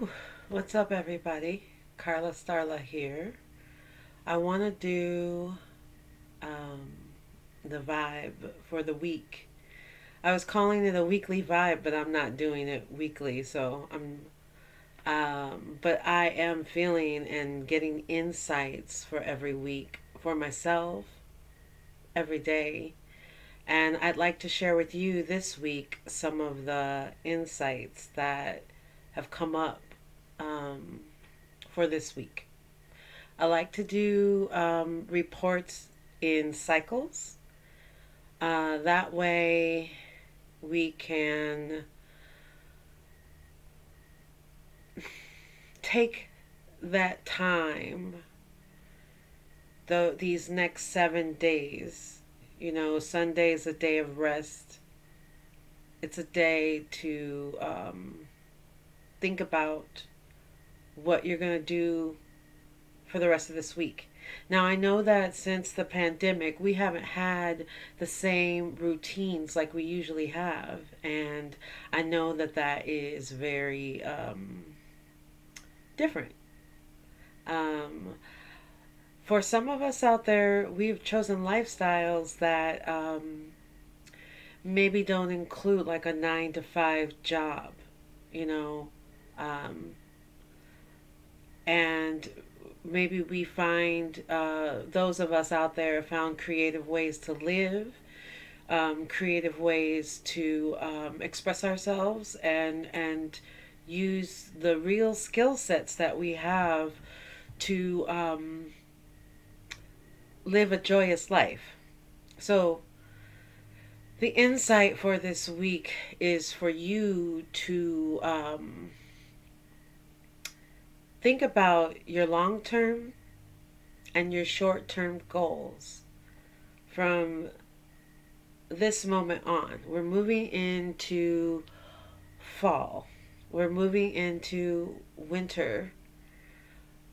Whew. What's up, everybody? Carla Starla here. I want to do um, the vibe for the week. I was calling it a weekly vibe, but I'm not doing it weekly. But I am feeling and getting insights for every week for myself every day. And I'd like to share with you this week some of the insights that have come up um, for this week. I like to do reports in cycles. That way, we can take that time, these next 7 days. Sunday is a day of rest. It's a day to think about what you're going to do for the rest of this week. Now, I know that since the pandemic, we haven't had the same routines like we usually have. And I know that that is very different. Um, for some of us out there, we've chosen lifestyles that maybe don't include like a 9 to 5 job, you know. Um, and maybe we find those of us out there found creative ways to live, creative ways to express ourselves, and use the real skill sets that we have to live a joyous life. So the insight for this week is for you to think about your long term and your short term goals from this moment on. We're moving into fall, we're moving into winter.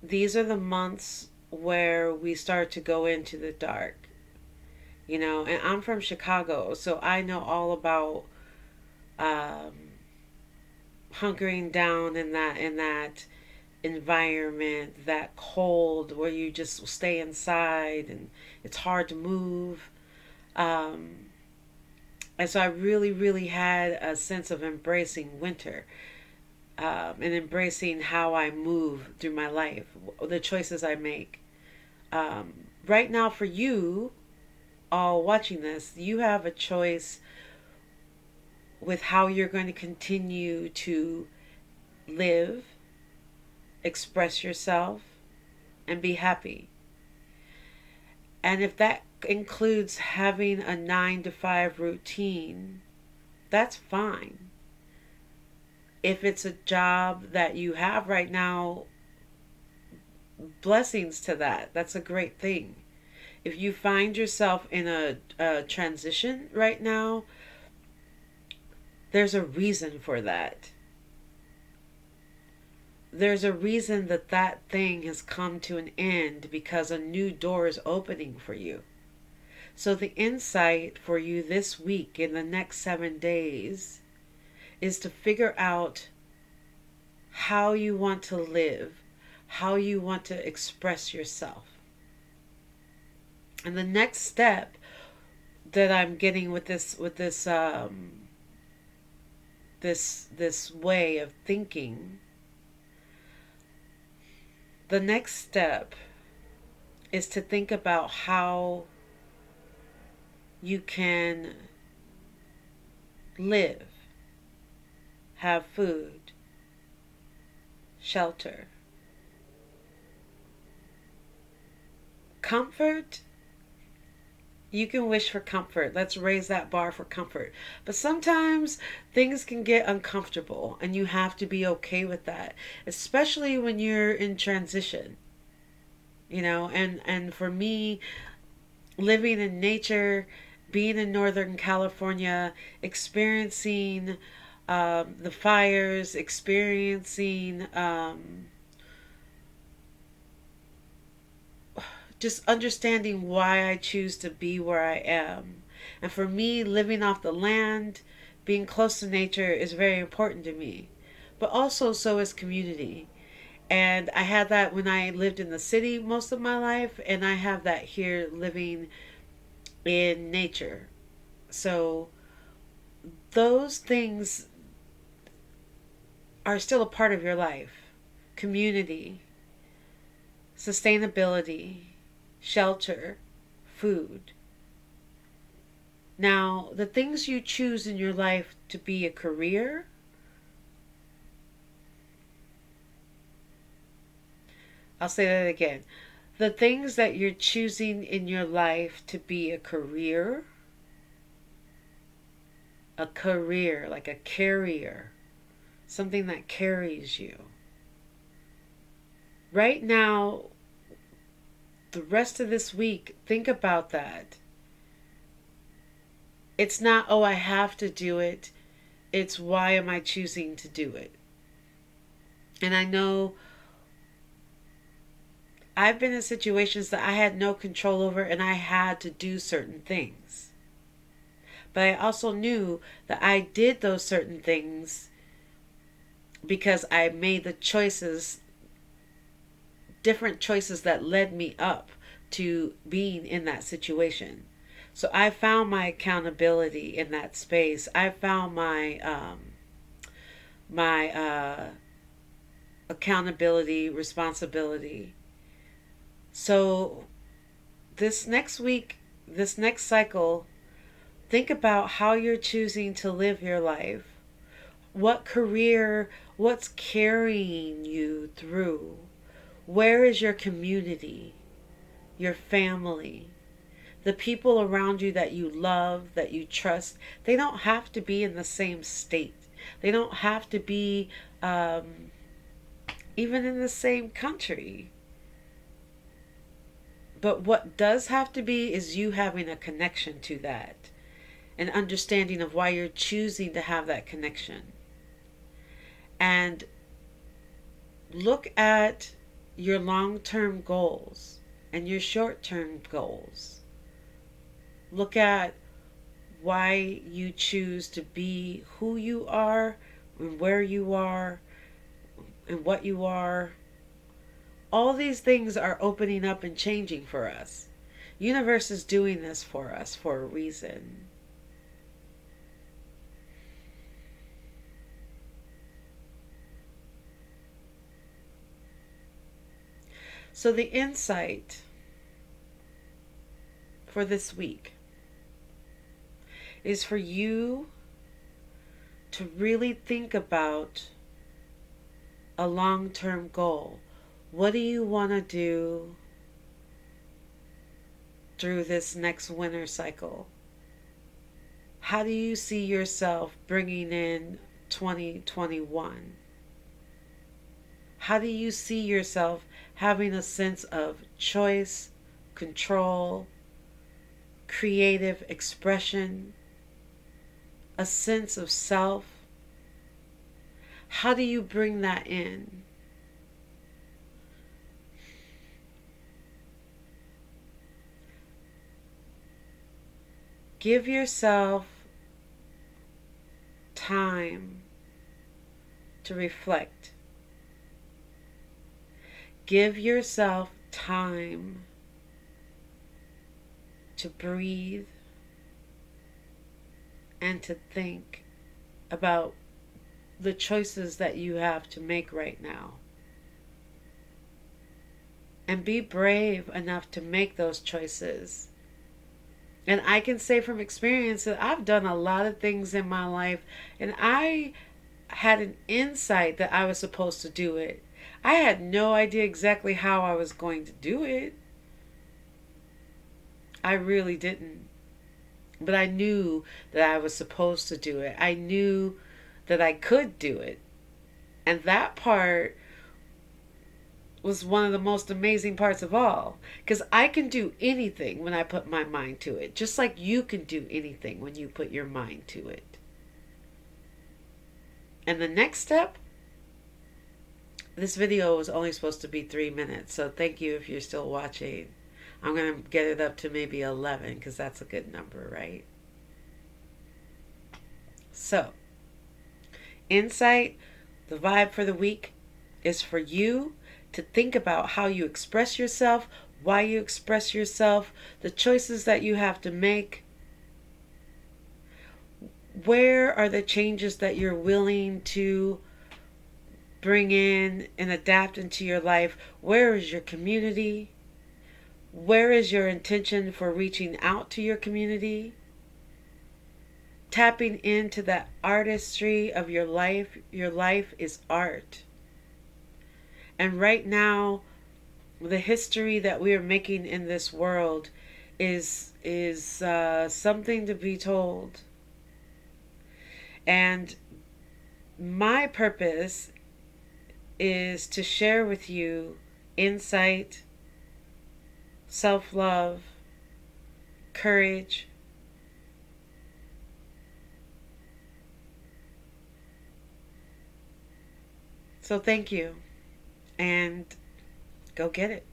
These are the months where we start to go into the dark. And I'm from Chicago, so I know all about um, hunkering down in that environment, that cold where you just stay inside and it's hard to move. Um, and so I really, really had a sense of embracing winter, and embracing how I move through my life, the choices I make. Right now, for you all watching this, you have a choice with how you're going to continue to live, express yourself, and be happy. And if that includes having a 9 to 5 routine, that's fine. If it's a job that you have right now, blessings to that. That's a great thing. If you find yourself in a transition right now, there's a reason for that. There's a reason that that thing has come to an end because a new door is opening for you. So, the insight for you this week in the next 7 days is to figure out how you want to live, how you want to express yourself. And the next step that I'm getting with this way of thinking, the next step is to think about how you can live, have food, shelter, comfort. You can wish for comfort. Let's raise that bar for comfort. But sometimes things can get uncomfortable, and you have to be okay with that, especially when you're in transition. And for me, living in nature, being in Northern California, experiencing the fires, experiencing just understanding why I choose to be where I am. And for me, living off the land, being close to nature is very important to me. but also so is community. And I had that when I lived in the city most of my life, and I have that here living in nature. So those things are still a part of your life: community, sustainability, shelter, food. Now, the things you choose in your life to be a career, I'll say that again. The things that you're choosing in your life to be a career, like a carrier, something that carries you. Right now, the rest of this week, think about that. It's not, oh, I have to do it. It's, why am I choosing to do it? And I know I've been in situations that I had no control over and I had to do certain things. But I also knew that I did those certain things because I made the choices, different choices that led me up to being in that situation. So I found my accountability in that space. I found my accountability, responsibility. So this next week, this next cycle, think about how you're choosing to live your life. What career, what's carrying you through? Where is your community, your family, the people around you that you love, that you trust? They don't have to be in the same state. They don't have to be even in the same country. But what does have to be is you having a connection to that, an understanding of why you're choosing to have that connection. And look at your long term goals and your short term goals. Look at why you choose to be who you are and where you are and what you are. All these things are opening up and changing for us. Universe is doing this for us for a reason. So the insight for this week is for you to really think about a long-term goal. What do you want to do through this next winter cycle? How do you see yourself bringing in 2021? How do you see yourself having a sense of choice, control, creative expression, a sense of self? How do you bring that in? Give yourself time to reflect. Give yourself time to breathe and to think about the choices that you have to make right now. And be brave enough to make those choices. And I can say from experience that I've done a lot of things in my life, and I had an insight that I was supposed to do it. I had no idea exactly how I was going to do it. I really didn't. But I knew that I was supposed to do it. I knew that I could do it. And that part was one of the most amazing parts of all. Because I can do anything when I put my mind to it. Just like you can do anything when you put your mind to it. And the next step, this video was only supposed to be 3 minutes. So thank you if you're still watching. I'm going to get it up to maybe 11 because that's a good number, right? So, insight, The vibe for the week is for you to think about how you express yourself, why you express yourself, the choices that you have to make. Where are the changes that you're willing to bring in and adapt into your life? Where is your community? Where is your intention for reaching out to your community? Tapping into that artistry of your life. Your life is art. And right now, the history that we are making in this world is something to be told. And my purpose is to share with you insight, self love, courage. So thank you, and go get it.